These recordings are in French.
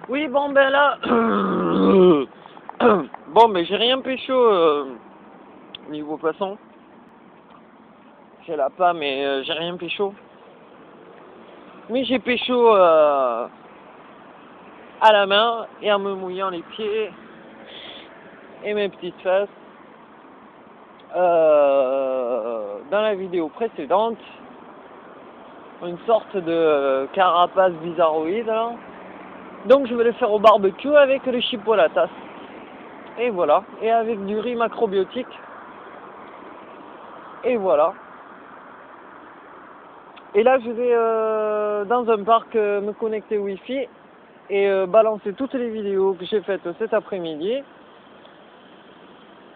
Oui, bon, ben là... bon, ben j'ai rien pécho niveau poisson. J'ai la pas, mais j'ai rien pécho. Mais j'ai pécho à la main et en me mouillant les pieds et mes petites fesses. Dans la vidéo précédente, une sorte de carapace bizarroïde, là. Donc je vais le faire au barbecue avec le chipolatas. Et voilà. Et avec du riz macrobiotique. Et voilà. Et là je vais dans un parc me connecter Wi-Fi et balancer toutes les vidéos que j'ai faites cet après-midi.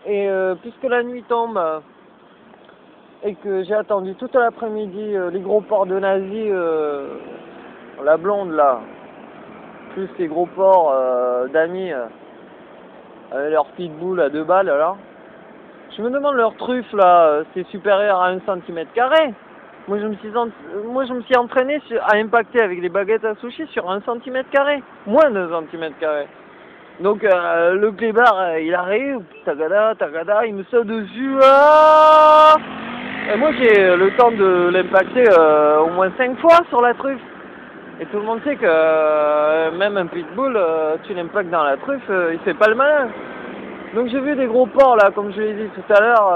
Et puisque la nuit tombe et que j'ai attendu toute l'après-midi les gros porcs de Nazi, la blonde là, plus les gros porcs d'amis avec leur pitbull à 2 balles là. Je me demande leur truffe là, c'est supérieur à 1 cm². Moi je me suis entraîné à impacter avec les baguettes à sushi sur 1 cm², moins d'1 cm². Donc le clébard il arrive, tagada, il me saute dessus. Ah, et moi j'ai le temps de l'impacter au moins 5 fois sur la truffe. Et tout le monde sait que même un pitbull, tu l'impactes dans la truffe, il fait pas le malin. Donc j'ai vu des gros porcs là, comme je l'ai dit tout à l'heure,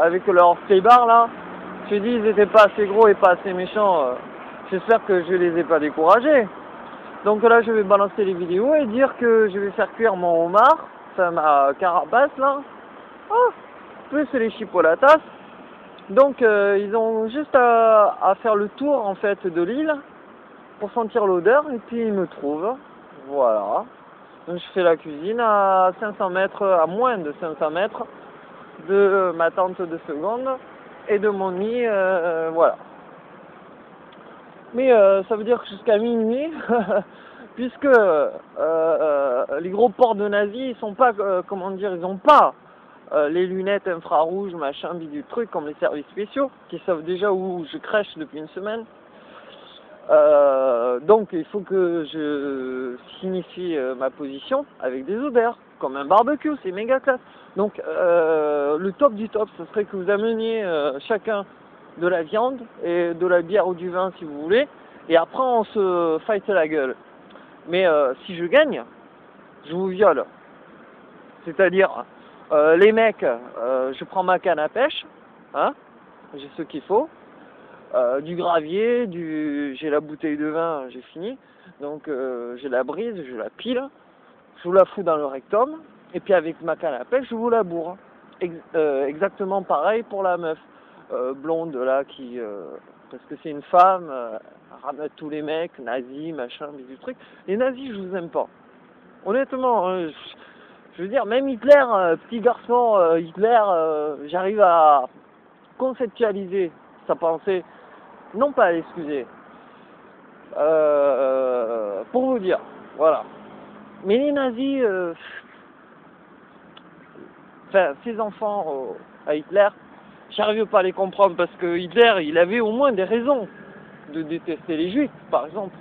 avec leur clébard là. J'ai dit ils étaient pas assez gros et pas assez méchants. J'espère que je les ai pas découragés. Donc là je vais balancer les vidéos et dire que je vais faire cuire mon homard, enfin ma carapace là, plus les chipolatas. Donc ils ont juste à faire le tour en fait de l'île pour sentir l'odeur et puis ils me trouvent. Voilà. Donc je fais la cuisine à 500 mètres, à moins de 500 mètres de ma tente de seconde et de mon nid, voilà. Mais ça veut dire que jusqu'à minuit, puisque les gros porcs de Nazi, ils sont pas, comment dire, ils ont pas les lunettes infrarouges, machin, bidule truc, comme les services spéciaux, qui savent déjà où je crèche depuis une semaine. Donc il faut que je signifie ma position avec des odeurs, comme un barbecue, c'est méga classe. Donc le top du top, ce serait que vous ameniez chacun de la viande et de la bière ou du vin si vous voulez, et après on se fight la gueule. Mais si je gagne, je vous viole. C'est-à-dire, les mecs, je prends ma canne à pêche, hein, j'ai ce qu'il faut. Du gravier, j'ai la bouteille de vin, j'ai fini. Donc j'ai la brise, je la pile, je vous la fous dans le rectum, et puis avec ma canne à pêche, je vous la bourre. Exactement pareil pour la meuf blonde là qui, parce que c'est une femme, ramène tous les mecs, nazis, machin, du truc. Les nazis, je vous aime pas. Honnêtement, je veux dire, même Hitler, petit garçon, Hitler, j'arrive à conceptualiser sa pensée. Non pas à l'excuser. Pour vous dire, voilà. Mais les nazis, enfin, ces enfants à Hitler, j'arrive pas à les comprendre parce que Hitler, il avait au moins des raisons de détester les juifs, par exemple.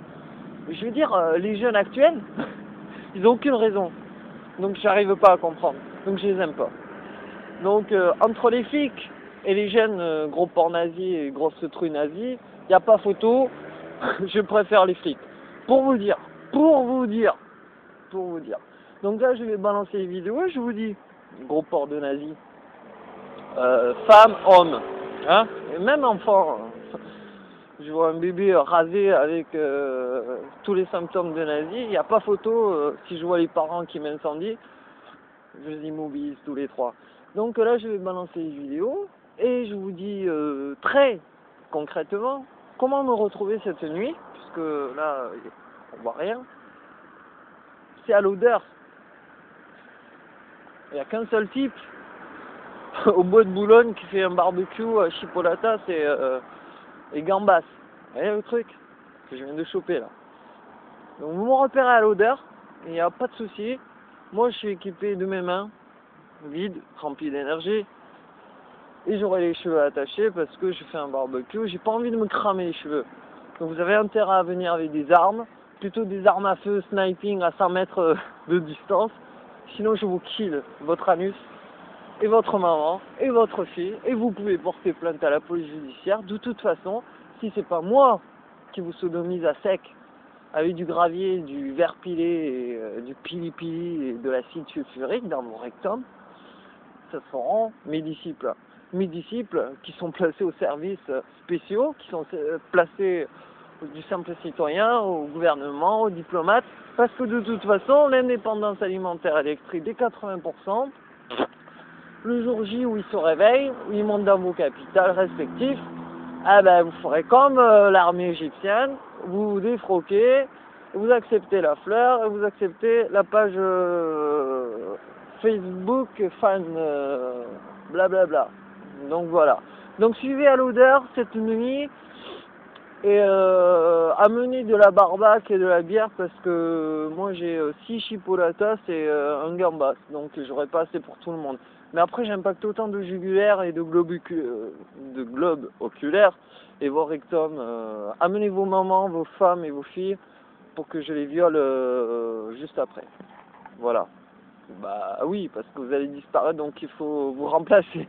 Mais je veux dire, les jeunes actuels, ils n'ont aucune raison. Donc j'arrive pas à comprendre. Donc je les aime pas. Donc entre les flics et les jeunes gros porcs nazis et grosses truies nazis, il n'y a pas photo. Je préfère les flics. Pour vous dire. Donc là, je vais balancer les vidéos et je vous dis, gros porc de nazis, femme, homme, hein, et même enfant. Je vois un bébé rasé avec tous les symptômes de nazi. Il n'y a pas photo. Si je vois les parents qui m'incendient, je les immobilise tous les trois. Donc là, je vais balancer les vidéos et je vous dis très concrètement comment me retrouver cette nuit, puisque là, on voit rien. C'est à l'odeur. Il n'y a qu'un seul type au bois de Boulogne qui fait un barbecue à chipolatas et gambas. Vous voyez le truc que je viens de choper là. Donc vous me repérez à l'odeur, il n'y a pas de souci. Moi, je suis équipé de mes mains, vides, remplies d'énergie. Et j'aurai les cheveux attachés parce que je fais un barbecue, j'ai pas envie de me cramer les cheveux. Donc vous avez intérêt à venir avec des armes, plutôt des armes à feu sniping à 100 mètres de distance. Sinon je vous kill votre anus et votre maman et votre fille et vous pouvez porter plainte à la police judiciaire. De toute façon, si c'est pas moi qui vous sodomise à sec avec du gravier, du verre pilé, et, du pili-pili et de l'acide sulfurique dans vos rectums, ça seront mes disciples. Mes disciples qui sont placés aux services spéciaux, qui sont placés du simple citoyen, au gouvernement, aux diplomates, parce que de toute façon, l'indépendance alimentaire elle est électrique des 80%, le jour J où ils se réveillent, où ils montent dans vos capitales respectifs, ah ben, vous ferez comme l'armée égyptienne, vous vous défroquez, vous acceptez la fleur, et vous acceptez la page Facebook fan blablabla. Donc voilà. Donc suivez à l'odeur cette nuit et amenez de la barbaque et de la bière parce que moi j'ai 6 chipolatas et un gambas, donc j'aurais pas assez pour tout le monde. Mais après j'aime pas que autant de jugulaires et de globes oculaires et vos rectums. Amenez vos mamans, vos femmes et vos filles pour que je les viole juste après. Voilà. Bah oui, parce que vous allez disparaître donc il faut vous remplacer.